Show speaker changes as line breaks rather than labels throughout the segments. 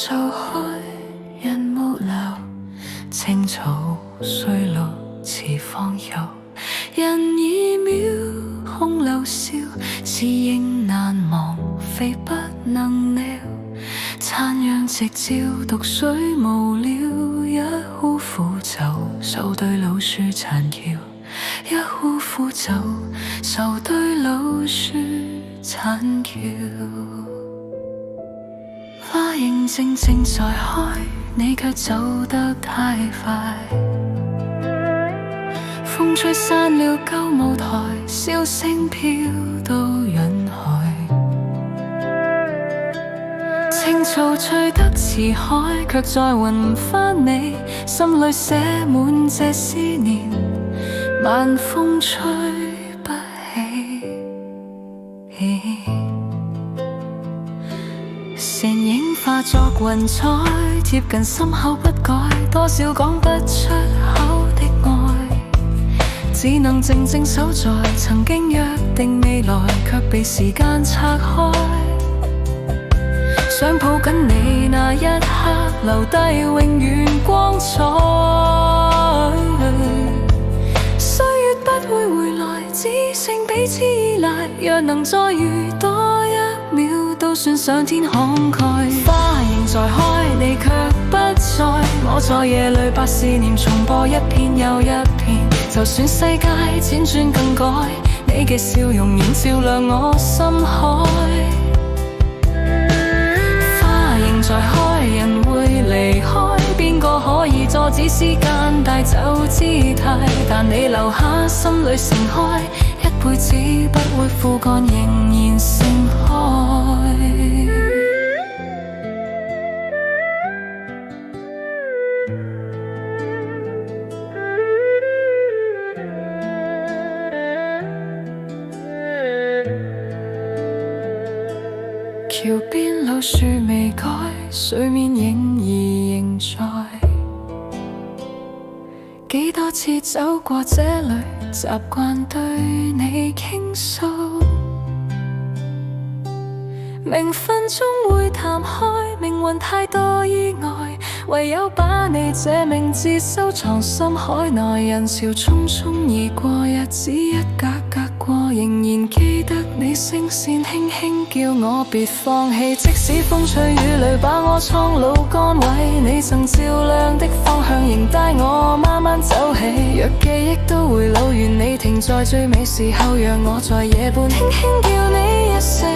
做開，人無留，青草衰綠似荒丘。人已渺，空留笑，是應難忘，非不能料。殘陽直照，毒水無聊，一壺苦酒，愁對老樹殘橋。一壺苦酒，愁對老樹殘橋。花影靜靜在開，你卻走得太快。風吹散了舊舞台，笑聲飄到遠海。青草吹得似海，卻再揾唔返你，心裏寫滿這思念，晚風吹不起。倩影化作雲彩，貼近心口不改，多少講不出口的愛，只能靜靜守在曾經約定未來，卻被時間拆開。想抱緊你那一刻，留低永遠光彩。歲月不會回來，只剩彼此依賴。若能再遇多一秒，都算上天慷慨。花仍在開，你卻不在。我在夜裏把思念重播一遍又一遍。就算世界輾轉更改，你嘅笑容仍照亮我心海。花仍在開，人會離開，邊個可以阻止時間帶走姿態？但你留下，心裏盛開，一輩子不會枯乾，仍然盛開。橋邊老樹未改，水面影兒仍在。幾多次走過這裏，習慣對你傾訴。明分鐘會淡開，命運太多意外，唯有把你這名字收藏心海內。人潮匆匆而過，日子一格格過，仍然記得你聲線輕輕叫我別放棄。即使風吹雨裏把我蒼老乾毀，你曾照亮的方向仍帶我慢慢走起。若記憶都會老，願你停在最美時候，讓我在夜半輕輕叫你一聲。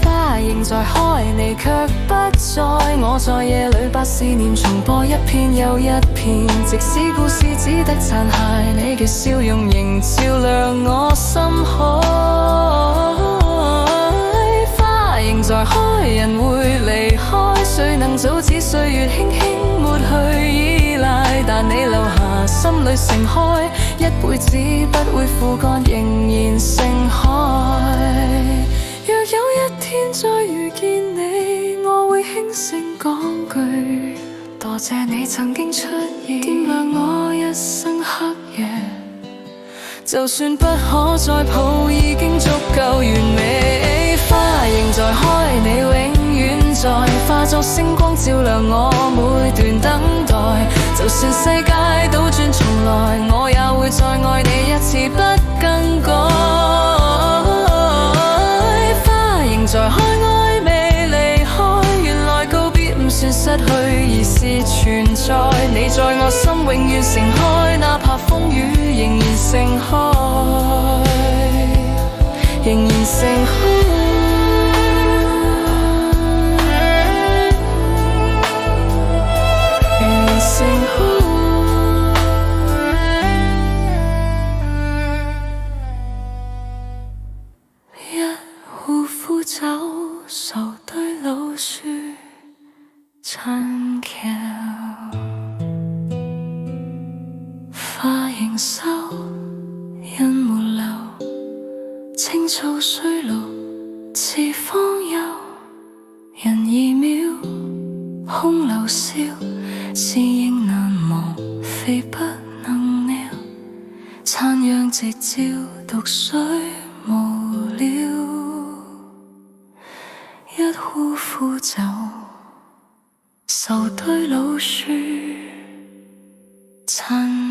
花仍在開，你卻不在。我在夜裏把思念重播一遍又一遍，即使故事只得殘骸，你嘅笑容仍照亮我心海。花仍在開，人會離開，誰能阻止歲月輕輕抹去依賴？但你留下，心裏盛開，一輩子不會枯乾，仍然盛開。若有一天再遇見你，我會輕聲講句多謝你曾經出現，點亮我一生黑夜。就算不可再抱，已經足夠完美。花仍在開，你永遠在，化作星光照亮我每段等待。就算世界倒轉重來，我也會再愛你一次不更改。在開愛未離開，原來告別唔算失去，而是存在。你在我心永遠盛開，哪怕風雨仍然盛開，仍然盛開，仍然盛開。酒愁對老樹殘橋，花仍收，人沒留，青草衰綠似荒丘。人已渺，空留笑，是應難忘，非不能料。殘陽直照，毒水無聊。一壺苦酒。愁堆老樹殘